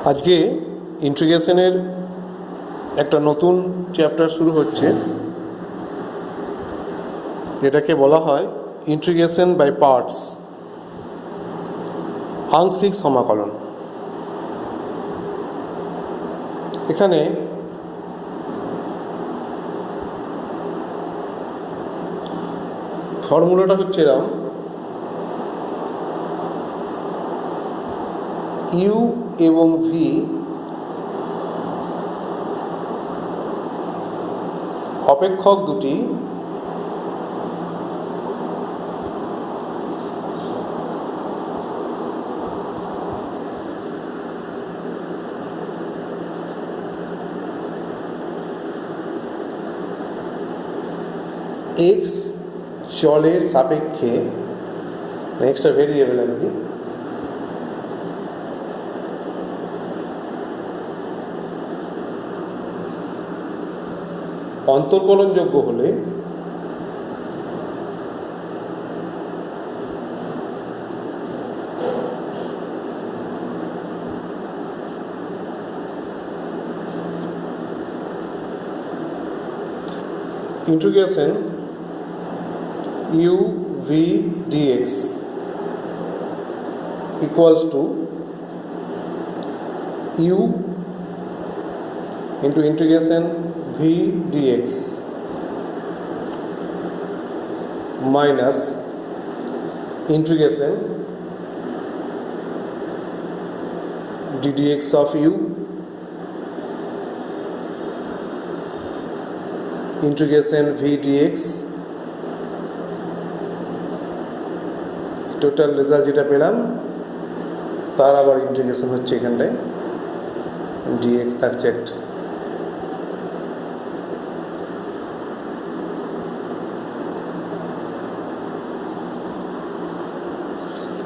আজকে ইন্টিগ্রেশনের একটা নতুন চ্যাপ্টার শুরু হচ্ছে, এটাকে বলা হয় ইন্টিগ্রেশন বাই পার্টস, আংশিক সমাকলন। এখানে ফর্মুলাটা হচ্ছে এরকম: ইউ এবং ভি অপেক্ষক দুটি এক্স চলের সাপেক্ষে, নেক্সট ভেরিয়েবল আর কি, অন্তর্কলনযোগ্য হলে integration u v dx equals to u into integration v dx minus integration ddx of u integration v dx। Total result যেটা পেলাম তার আবার ইন্টিগ্রেশন হচ্ছে, এখানটায় ডিএক্স থাকছে একটা।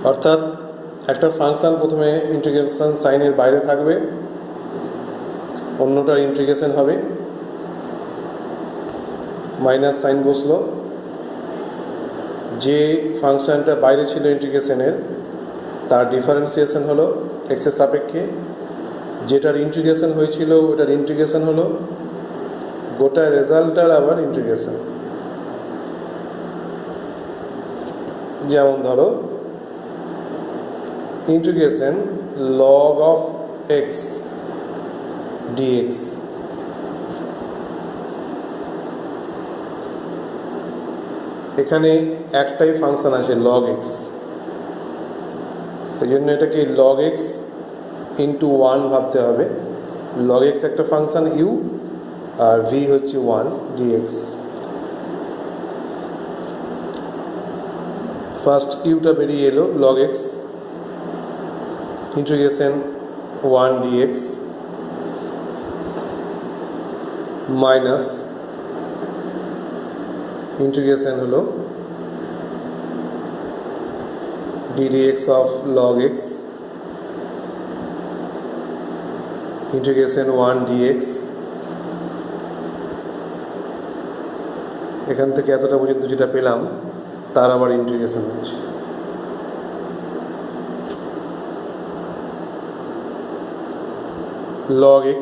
অর্থাৎ একটা ফাংশন প্রথমে ইন্টিগ্রেশন সাইনের বাইরে থাকবে, অন্যটার ইন্টিগ্রেশন হবে, মাইনাস সাইন বসলো। যে ফাংশনটা বাইরে ছিল ইন্টিগ্রেশনের তার ডিফারেন্সিয়েশন হলো এক্সের সাপেক্ষে, যেটার ইন্টিগ্রেশন হয়েছিল ওটার ইন্টিগ্রেশন হলো, গোটা রেজাল্টটার আবার ইন্টিগ্রেশন। যেমন ধরো integration log of x dx, এখানে একটাই ফাংশন আছে লগ এক্স, সেই জন্য এটাকে লগ এক্স ইন্টু ওয়ান ভাবতে হবে। লগ এক্স একটা ফাংশন ইউ, আর ভি হচ্ছে ওয়ান ডিএক্স। ফার্স্ট ইউটা বেরিয়ে এলো log x integration one dx minus integration হলো ddx of log x integration 1 dx। এখান থেকে এতটা পর্যন্ত যেটা পেলাম তার আবার ইন্টিগ্রেশন হচ্ছে। log x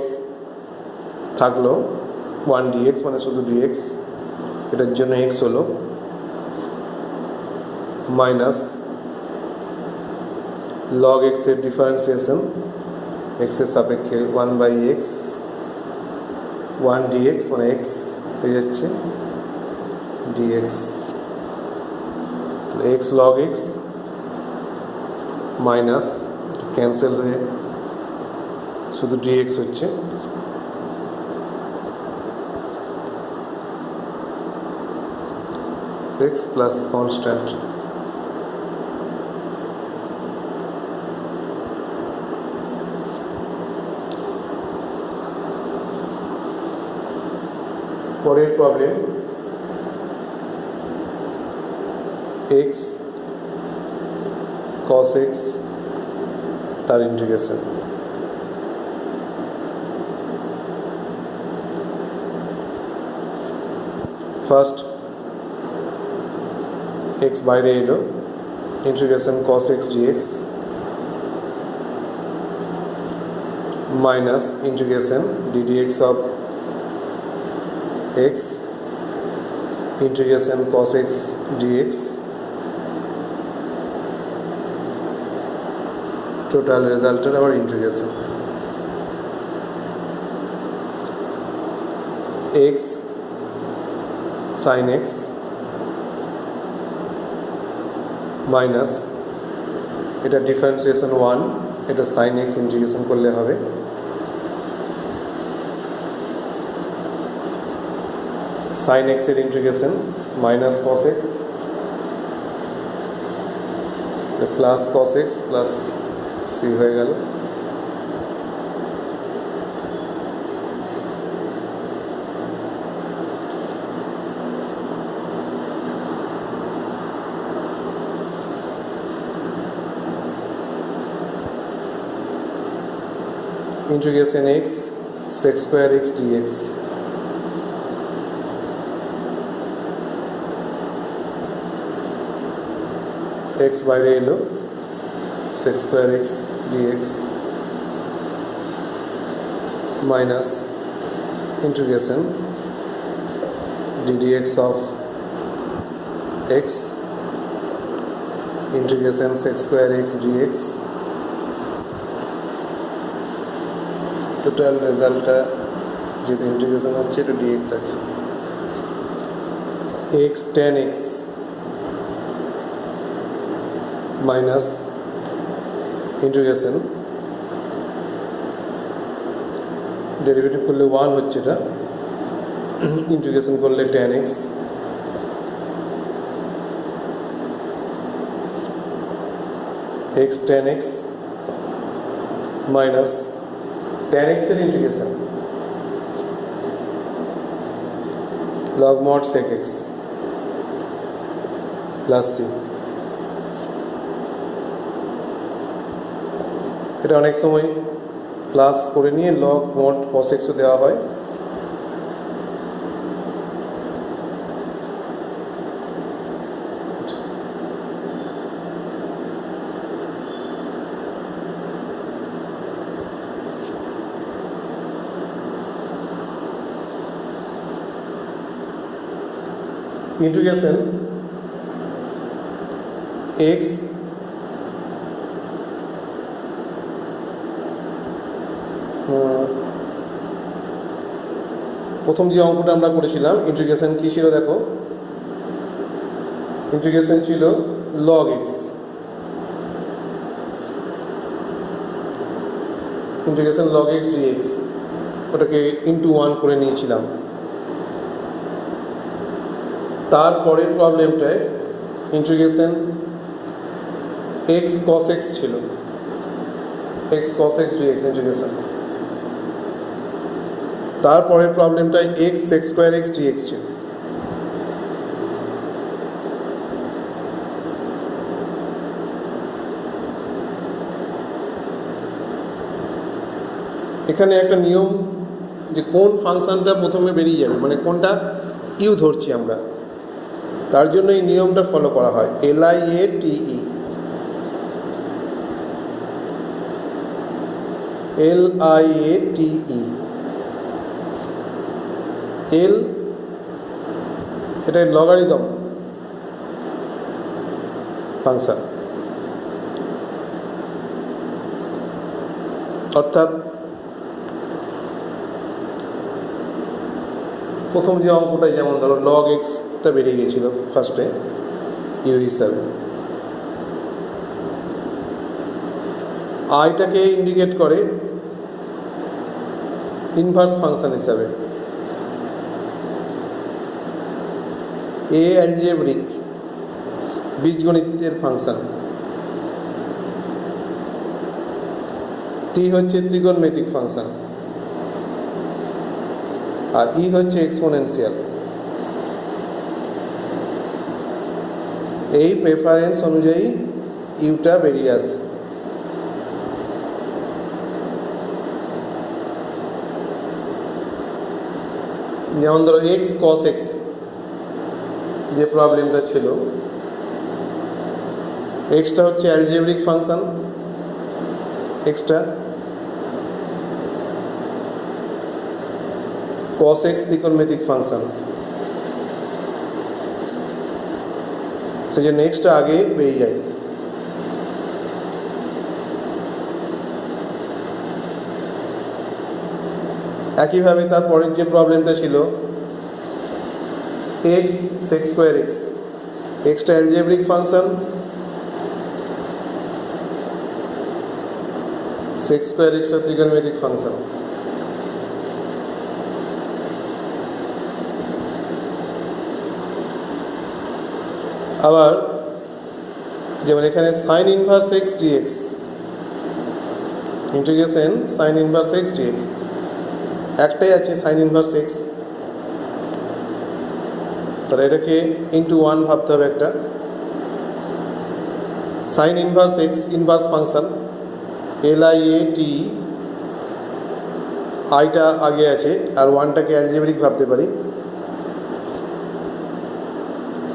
থাকলো 1 dx, মানে শুধু dx, এটার জন্য x হলো মাইনাস log x এর ডিফারেন্সিয়েশন x এর সাপেক্ষে 1/x 1 dx, মানে x হয়ে যাচ্ছে dx, x log x minus cancel হয়ে শুধু dx হচ্ছে, x plus constant। পরের প্রবলেম, x cos x তার ইন্টিগ্রেশন। ফার্স্ট x বাইরে এলো, integration cos x dx minus integration ddx of x integration cos x dx total result our integration x sin x minus এটা differentiation 1 এটা sin x integration করলে হবে sin x এর integration minus cos x plus cos x plus c হয়ে গেল integration x sec square x dx x বাইরে এলো sec square x dx minus integration ddx of x integration sec square x dx total রেজাল্টটা যেহেতু integration হচ্ছে এটা dx আছে x ten x minus integration derivative করলে 1 হচ্ছে এটা ইন্টিগ্রেশন করলে ten x x ten x minus tan x এর integration log mod sec x plus c এটা অনেক সময় প্লাস করে নিয়ে log mod cos x ও দেওয়া হয় integration x প্রথম যে অঙ্কটা আমরা করেছিলাম ইন্টিগ্রেশন কি ছিল দেখো ইন্টিগ্রেশন ছিল log x integration log x dx ওটাকে ইনটু 1 করে নিয়েছিলাম তারপরের প্রবলেমটায় ইন্টিগ্রেশন x cos x ছিল x cos x dx integration তারপরের প্রবলেমটায় x sec square x dx ছিল এখানে একটা নিয়ম যে কোন ফাংশনটা প্রথমে বেরিয়ে যাবে মানে কোনটা ইউ ধরছি আমরা তার জন্য এই নিয়মটা ফলো করা হয় LIATE L এটা লগারিদম ফাংশন অর্থাৎ প্রথম যে অঙ্কটাই যেমন ধরো log x টা বেরিয়ে গিয়েছিল ফার্স্টে ইউ হিসাবে আইটাকে ইন্ডিকেট করে ইনভার্স ফাংশন হিসাবে এ অ্যালজেব্রিক বীজগণিতের ফাংশন টি হচ্ছে ত্রিকোণমিতিক ফাংশন আর ই হচ্ছে এক্সপোনেনশিয়াল এই প্রেফারেন্স অনুযায়ী ইউটা বেরিয়ে আসে যেমন ধরো এক্স কস এক্স যে প্রবলেমটা ছিল এক্সটা হচ্ছে algebraic function extra cos x ত্রিকোণমিতিক ফাংশন, সেই জন্য নেক্সটটা আগে বেরিয়ে যায়। একইভাবে তারপরের যে প্রবলেমটা ছিল এক্স সেক্স স্কোয়ার এক্স, এক্সটা অ্যালজেব্রিক ফাংশন, সেক্স স্কোয়ার এক্সটা ত্রিকোণমিতিক ফাংশন। আবার যেমন এখানে sine inverse x dx, integration sine inverse x dx, একটাই আছে সাইন ইনভার্স এক্স, তাহলে এটাকে ইন্টু ওয়ান ভাবতে হবে। একটা sign inverse x inverse function, LIAT, আইটা আগে আছে আর ওয়ানটাকে অ্যালজেব্রিক ভাবতে পারি।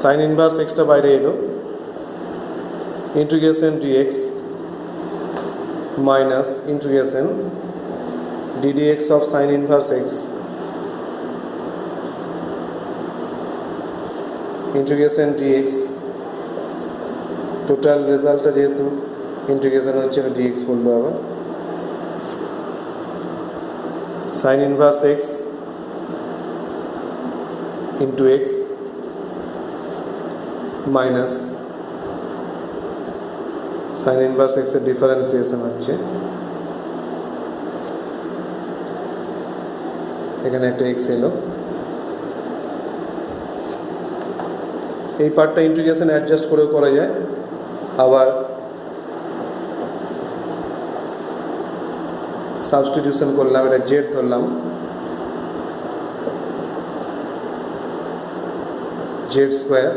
সাইন ইনভার্স এক্সটা বাইরে এলো, integration dx minus integration ddx of sine inverse x, integration dx, total রেজাল্টটা যেহেতু ইন্টিগ্রেশন হচ্ছে না ডিএক্স বলবো আবার, sine inverse x into x minus sine inverse এক্সের ডিফারেন্সিয়েশন হচ্ছে, এখানে একটা এক্স এলো। এই পার্টটা ইন্টিগ্রেশন অ্যাডজাস্ট করেও করা যায়, আবার সাবস্টিটিউশন করলাম, এটা জেড ধরলাম, জেড স্কোয়ার।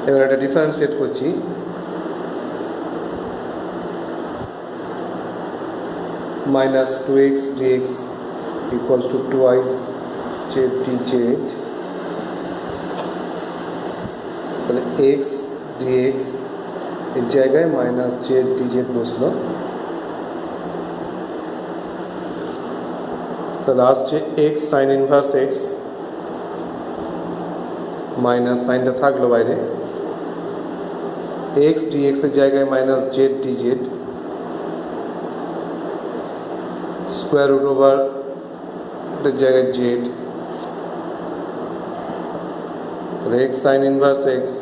এবার এটা ডিফারেন্সিয়েট করছি, minus 2x dx equals to 2i Z dz, তাহলে x dx এর জায়গায় মাইনাস জেড dz বসলো, তাহলে আসছে x sine inverse x minus সাইনটা থাকলো বাইরে, x dx এর জায়গায় minus z dz square root over এটার জায়গায় জেড, তাহলে x sine inverse x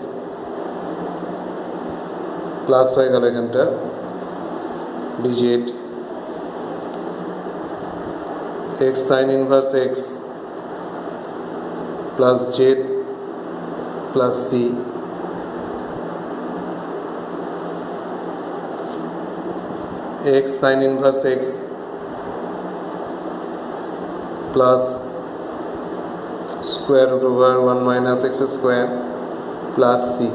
plus হয়ে গেল এখানটা d z, x sine inverse x plus z plus c, x sine inverse x plus square root over 1 minus x square plus c.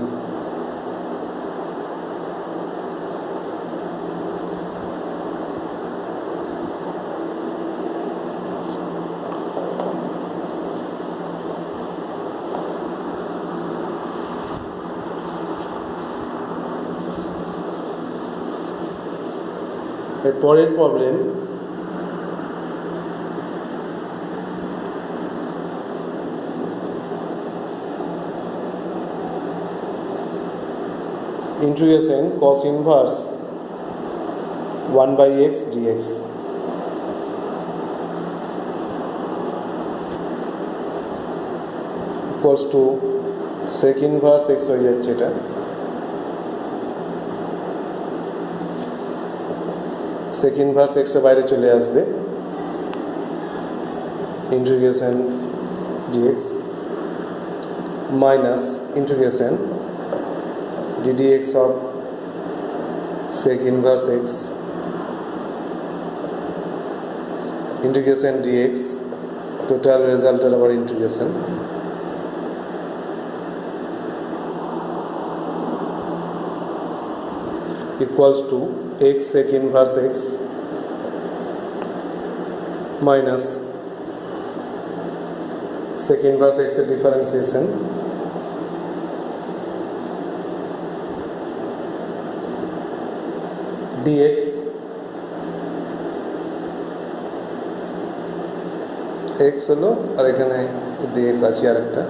এর পরের problem, integration cos inverse 1 by x dx equals to sec inverse x হয়ে যাচ্ছে, এটা sec inverse x টা বাইরে চলে আসবে, integration dx minus integration ddx of sec inverse x integration dx total result of our integration equals to x sec inverse x minus sec inverse x এর differentiation dx x হলো, আর এখানে dx আছে আর একটা।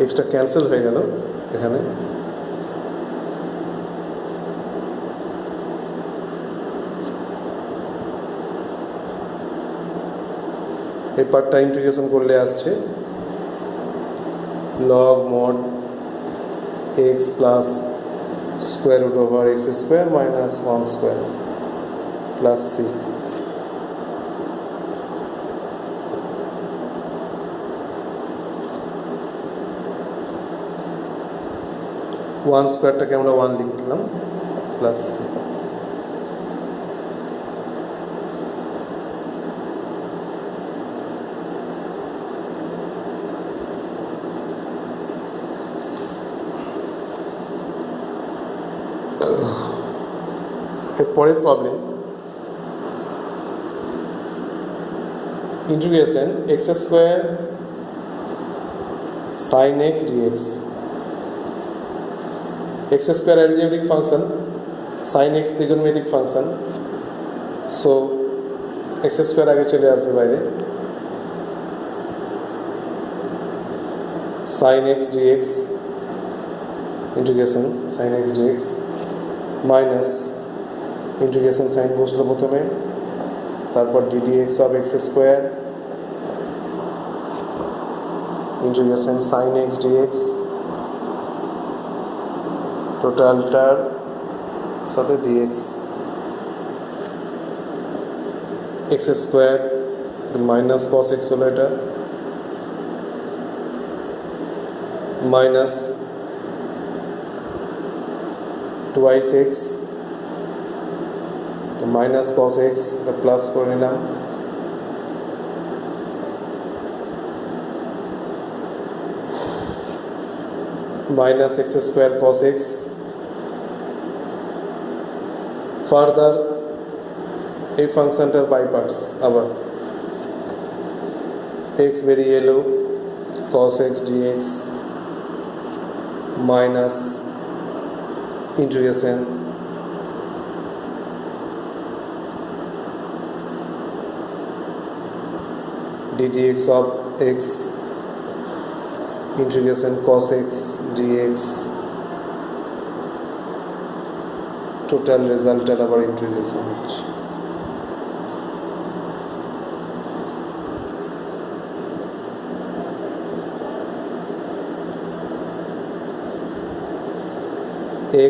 Extra cancel হয়ে গেল এখানে। এই পার্টটা ইন্টিগ্রেশন করলে আসছে log mod x plus square root over x square minus 1 square plus c. One স্কোয়ারটাকে আমরা 1 লিখলাম প্লাস সি। পরের problem, integration x square sine x d x. X square algebraic function, sine x ত্রিকোণমিতিক ফাংশন। সো এক্স স্কোয়ার আগে চলে আসবে বাইরে, sine x dx integration sine x d x minus integration sine বসলো প্রথমে, তারপর d d x of x square integration sine x d x, টোটালটার সাথে d x x square minus cos x হলো এটা, minus twice x minus cos x, এটা প্লাস করে নিলাম, minus x square cos x. Further এই ফাংশনটার বাই পার্টস, আবার এক্স বেরিয়ে এলো, cos x d x minus integration ddx of x integration cos x dx, total রেজাল্টের আবার ইন্টিগ্রেশন হচ্ছে।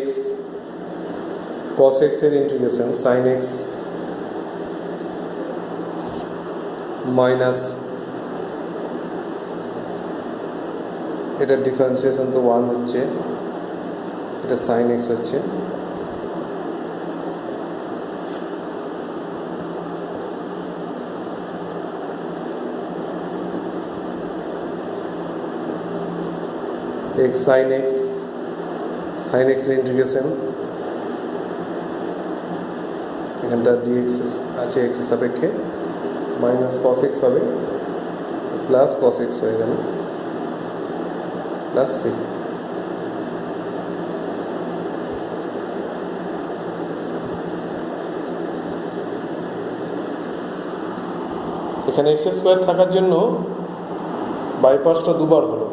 x cos x এর ইন্টিগ্রেশন sin x মাইনাস, এটার ডিফারেন্সিয়েশন তো 1 হচ্ছে, এটা sin x হচ্ছে, x sin x এর ইন্টিগ্রেশন, এখানটা dx আছে x এর সাপেক্ষে, মাইনাস cos x হবে প্লাস cos x হয়ে গেল প্লাস সি। এখানে এক্স স্কোয়ার থাকার জন্য বাইপার্সটা দুবার হলো,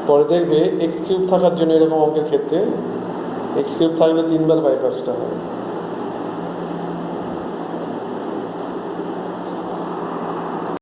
পরে দেখবে এক্স কিউব থাকার জন্য এরকম অঙ্কের ক্ষেত্রে এক্স কিউব থাকলে 3 বার বাইপার্সটা হবে।